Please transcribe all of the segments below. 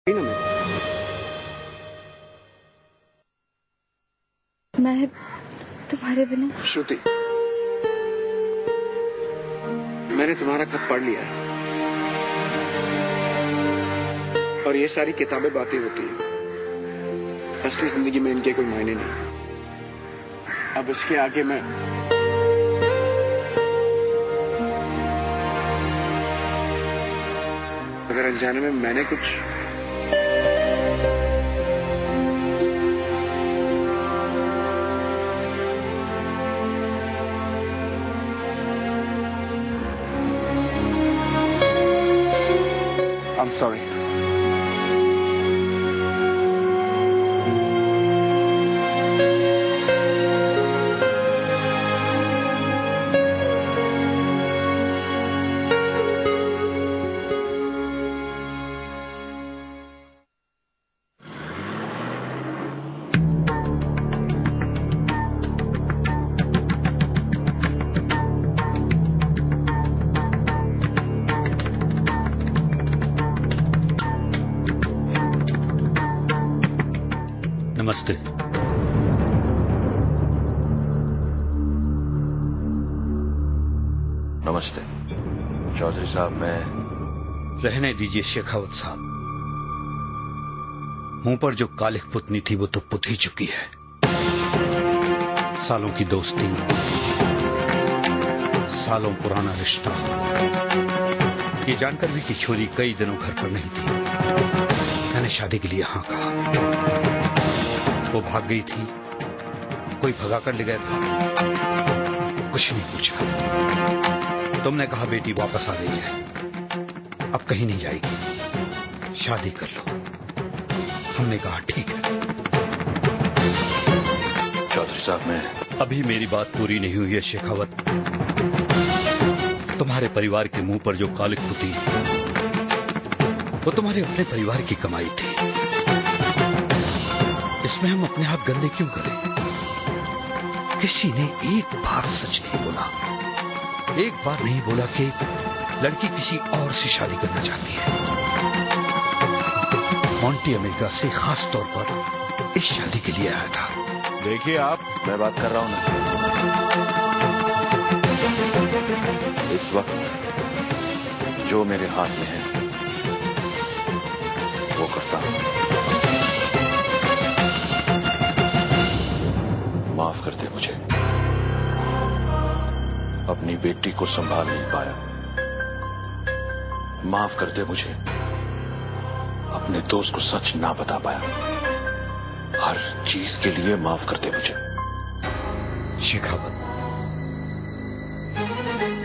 नहीं ना मैं तुम्हारे बिना। श्रुति, मैंने तुम्हारा खत पढ़ लिया है और ये सारी किताबें बातें होती हैं। असली जिंदगी में इनके कोई मायने नहीं। अब इसके आगे मैं अगर अनजाने में मैंने कुछ I'm sorry. नमस्ते। नमस्ते चौधरी साहब। मैं रहने दीजिए शेखावत साहब। मुंह पर जो कालिख पुतनी थी वो तो पुत ही चुकी है। सालों की दोस्ती, सालों पुराना रिश्ता, ये जानकर भी कि छोरी कई दिनों घर पर नहीं थी, मैंने शादी के लिए हाँ कहा। वो भाग गई थी, कोई भगा कर ले गया था, कुछ नहीं पूछा। तुमने कहा बेटी वापस आ गई है, अब कहीं नहीं जाएगी, शादी कर लो। हमने कहा ठीक है। चौधरी साहब मैं अभी मेरी बात पूरी नहीं हुई है शेखावत। तुम्हारे परिवार के मुंह पर जो कालिख पुती वो तुम्हारे अपने परिवार की कमाई थी। इसमें हम अपने आप गंदे क्यों करें? किसी ने एक बार सच नहीं बोला, एक बार नहीं बोला कि लड़की किसी और से शादी करना चाहती है। मॉन्टी अमेरिका से खास तौर पर इस शादी के लिए आया था। देखिए मैं बात कर रहा हूं ना। इस वक्त जो मेरे हाथ में है वो करता हूं। माफ कर दे मुझे, अपनी बेटी को संभाल नहीं पाया। माफ कर दे मुझे, अपने दोस्त को सच ना बता पाया। हर चीज के लिए माफ कर दे मुझे। शेखावत,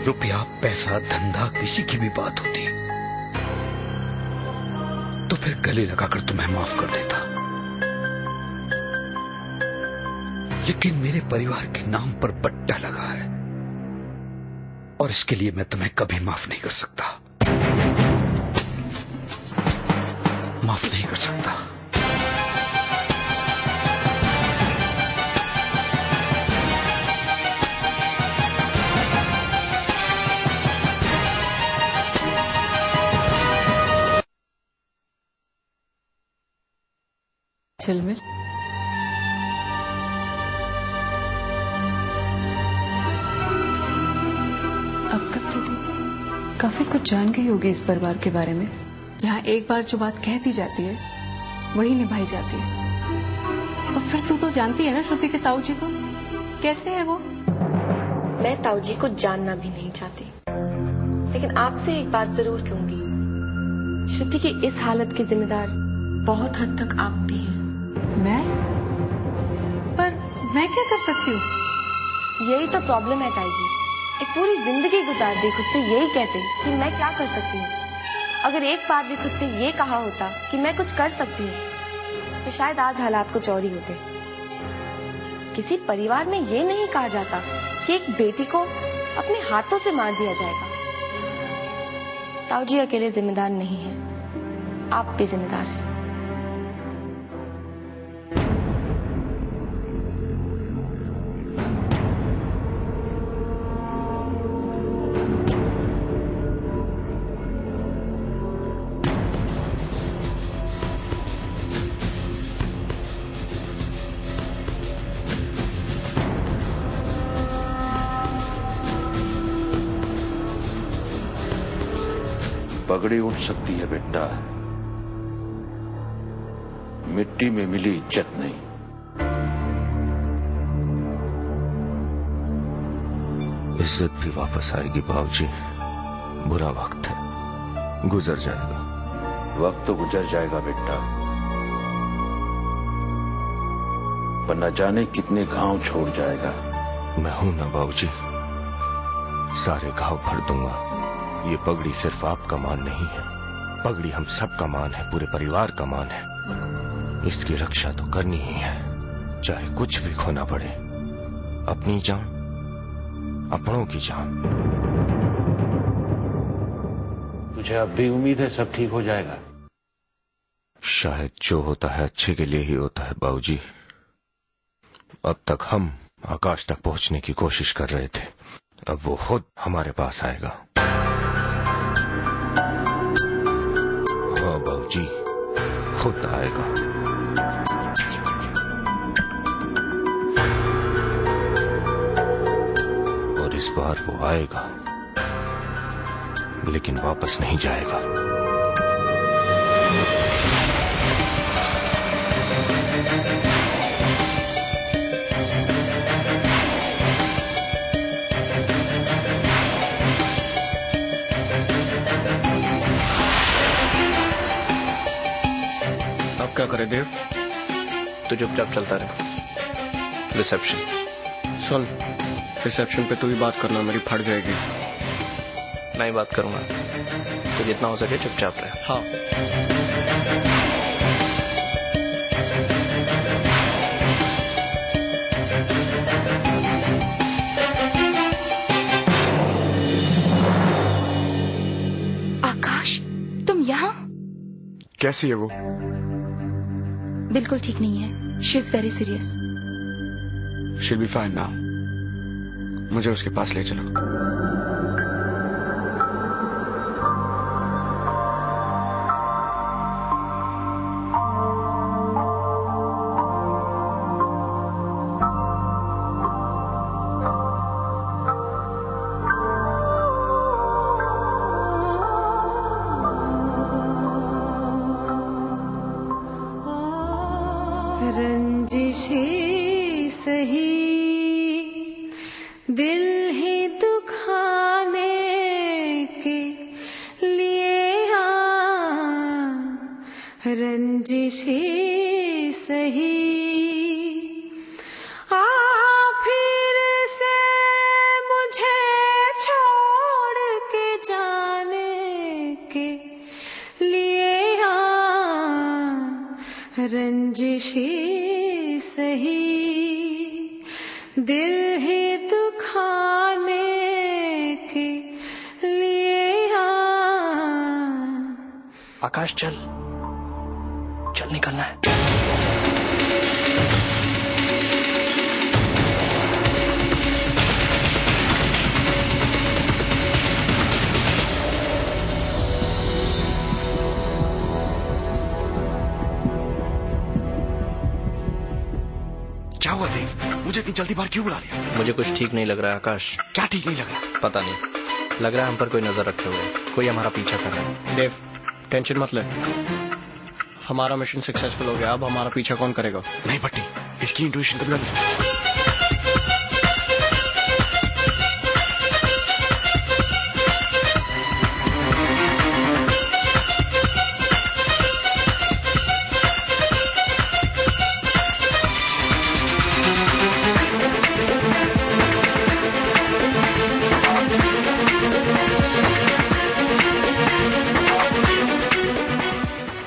रुपया, पैसा, धंधा, किसी की भी बात होती तो फिर गले लगाकर तुम्हें माफ कर देता, लेकिन मेरे परिवार के नाम पर बट्टा लगा है और इसके लिए मैं तुम्हें कभी माफ नहीं कर सकता। माफ नहीं कर सकता। झिलमिल, अब तक तो तुम काफी कुछ जान गई होगी इस परिवार के बारे में, जहाँ एक बार जो बात कह दी जाती है वही निभाई जाती है। और फिर तू तो जानती है ना श्रुति के ताऊ जी को, कैसे है वो? मैं ताऊ जी को जानना भी नहीं चाहती, लेकिन आपसे एक बात जरूर कहूंगी, श्रुति की इस हालत की जिम्मेदार बहुत हद तक आप भी हैं। मैं? पर मैं क्या कर सकती हूँ? यही तो प्रॉब्लम है ताई जी। एक पूरी जिंदगी गुजार दी खुद से यही कहते कि मैं क्या कर सकती हूँ। अगर एक बार भी खुद से ये कहा होता कि मैं कुछ कर सकती हूँ तो शायद आज हालात कुछ और ही होते। किसी परिवार में ये नहीं कहा जाता कि एक बेटी को अपने हाथों से मार दिया जाएगा। ताऊ जी अकेले जिम्मेदार नहीं है, आप भी जिम्मेदार हैं। पगड़ी उठ सकती है बेटा, मिट्टी में मिली इज्जत नहीं। इज्जत भी वापस आएगी बाबूजी। बुरा वक्त है, गुजर जाएगा। वक्त तो गुजर जाएगा बेटा, पर न जाने कितने घाव छोड़ जाएगा। मैं हूं ना बाबूजी, सारे घाव भर दूंगा। ये पगड़ी सिर्फ आपका मान नहीं है, पगड़ी हम सबका मान है, पूरे परिवार का मान है। इसकी रक्षा तो करनी ही है, चाहे कुछ भी खोना पड़े। अपनी जान, अपनों की जान। तुझे अब भी उम्मीद है सब ठीक हो जाएगा? शायद जो होता है अच्छे के लिए ही होता है बाबूजी। अब तक हम आकाश तक पहुंचने की कोशिश कर रहे थे, अब वो खुद हमारे पास आएगा। हाँ बाबूजी, खुद आएगा। और इस बार वो आएगा, लेकिन वापस नहीं जाएगा। अब क्या करे देव? तो चुपचाप चलता रहे। रिसेप्शन। सुन, रिसेप्शन पे तू ही बात करना, मेरी फट जाएगी। मैं ही बात करूंगा, तो जितना हो सके चुपचाप रहे। हाँ। आकाश, तुम यहाँ? कैसी है वो? बिल्कुल ठीक नहीं है। She is very serious. She'll be fine now. मुझे उसके पास ले चलो। रंजिशें सही दिल ही दुखाने के लिए रंजिशें सही फिर से मुझे छोड़ के जाने के लिए रंजिशें सही दिल ही दुखाने के लिए आकाश चल निकलना है। क्या हुआ देव? मुझे इतनी जल्दी बाहर क्यों बुला लिया? मुझे कुछ ठीक नहीं लग रहा है आकाश। क्या ठीक नहीं लग रहा? पता नहीं, लग रहा है हम पर कोई नजर रखे हुए, कोई हमारा पीछा कर रहा है। देव, टेंशन मत ले, हमारा मिशन सक्सेसफुल हो गया। अब हमारा पीछा कौन करेगा? नहीं पट्टी, इसकी इंट्यूशन कभी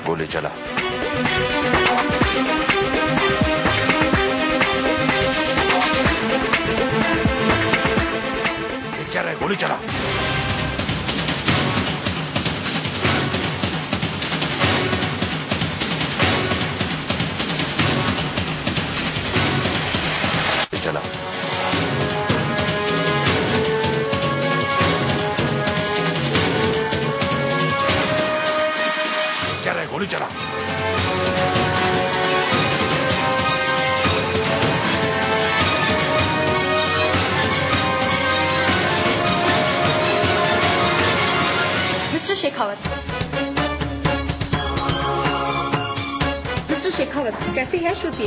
गोली चला। क्या रहा है? गोली चला। चला। क्या रहा है? गोली चला। मिस्टर शेखावत, मिस्टर शेखावत, कैसी है श्रुति?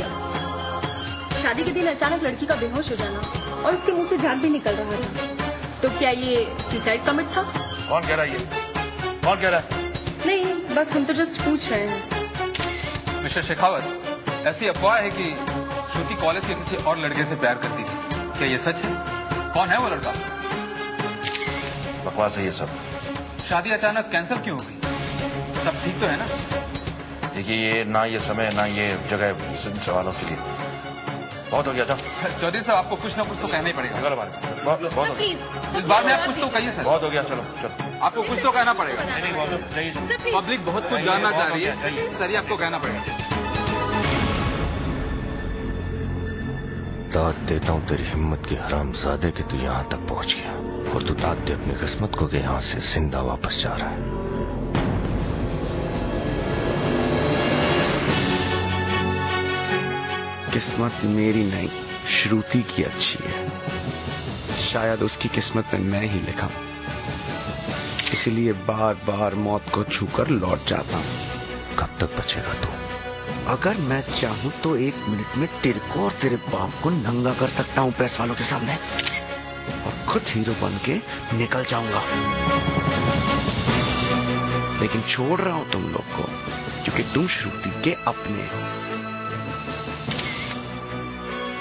शादी के दिन अचानक लड़की का बेहोश हो जाना और उसके मुंह से झाग भी निकल रहा था, तो क्या ये सुसाइड कमिट था? कौन कह रहा है ये? कौन कह रहा है? नहीं, बस हम तो जस्ट पूछ रहे हैं। मिस्टर शेखावत, ऐसी अफवाह है कि श्रुति कॉलेज के किसी और लड़के से प्यार करती थी, क्या ये सच है? कौन है वो लड़का? बकवास है ये सब। शादी अचानक कैंसिल क्यों हो गई? सब ठीक तो है ना? देखिए, ये ना ये समय ना ये जगह इन सवालों के लिए। बहुत हो गया। जाओ चौधरी साहब, आपको कुछ ना कुछ तो कहना ही पड़ेगा। बहुत हो गया। इस बार में आप कुछ तो कहिए सर। बहुत हो गया, चलो चलो। आपको कुछ तो कहना पड़ेगा। पब्लिक बहुत कुछ जानना चाह रही है सर, ये आपको कहना पड़ेगा। दाद देता हूं तेरी हिम्मत की हरामजादे के तू यहां तक पहुंच गया, और तू दाद दे अपनी किस्मत को कि यहां से जिंदा वापस जा रहा है। किस्मत मेरी नहीं, श्रुति की अच्छी है। शायद उसकी किस्मत में मैं ही लिखा हूं, इसलिए बार बार मौत को छूकर लौट जाता हूं। कब तक बचेगा तू? अगर मैं चाहूं तो 1 मिनट में तेरे को और तेरे बाप को नंगा कर सकता हूं प्रेस वालों के सामने, और खुद हीरो बन के निकल जाऊंगा। लेकिन छोड़ रहा हूं तुम लोग को, क्योंकि तुम श्रुति के अपने हो।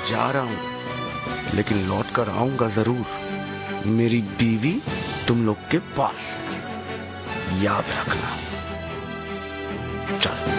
जा रहा हूं, लेकिन लौट कर आऊंगा जरूर। मेरी बीवी तुम लोग के पास, याद रखना। चल।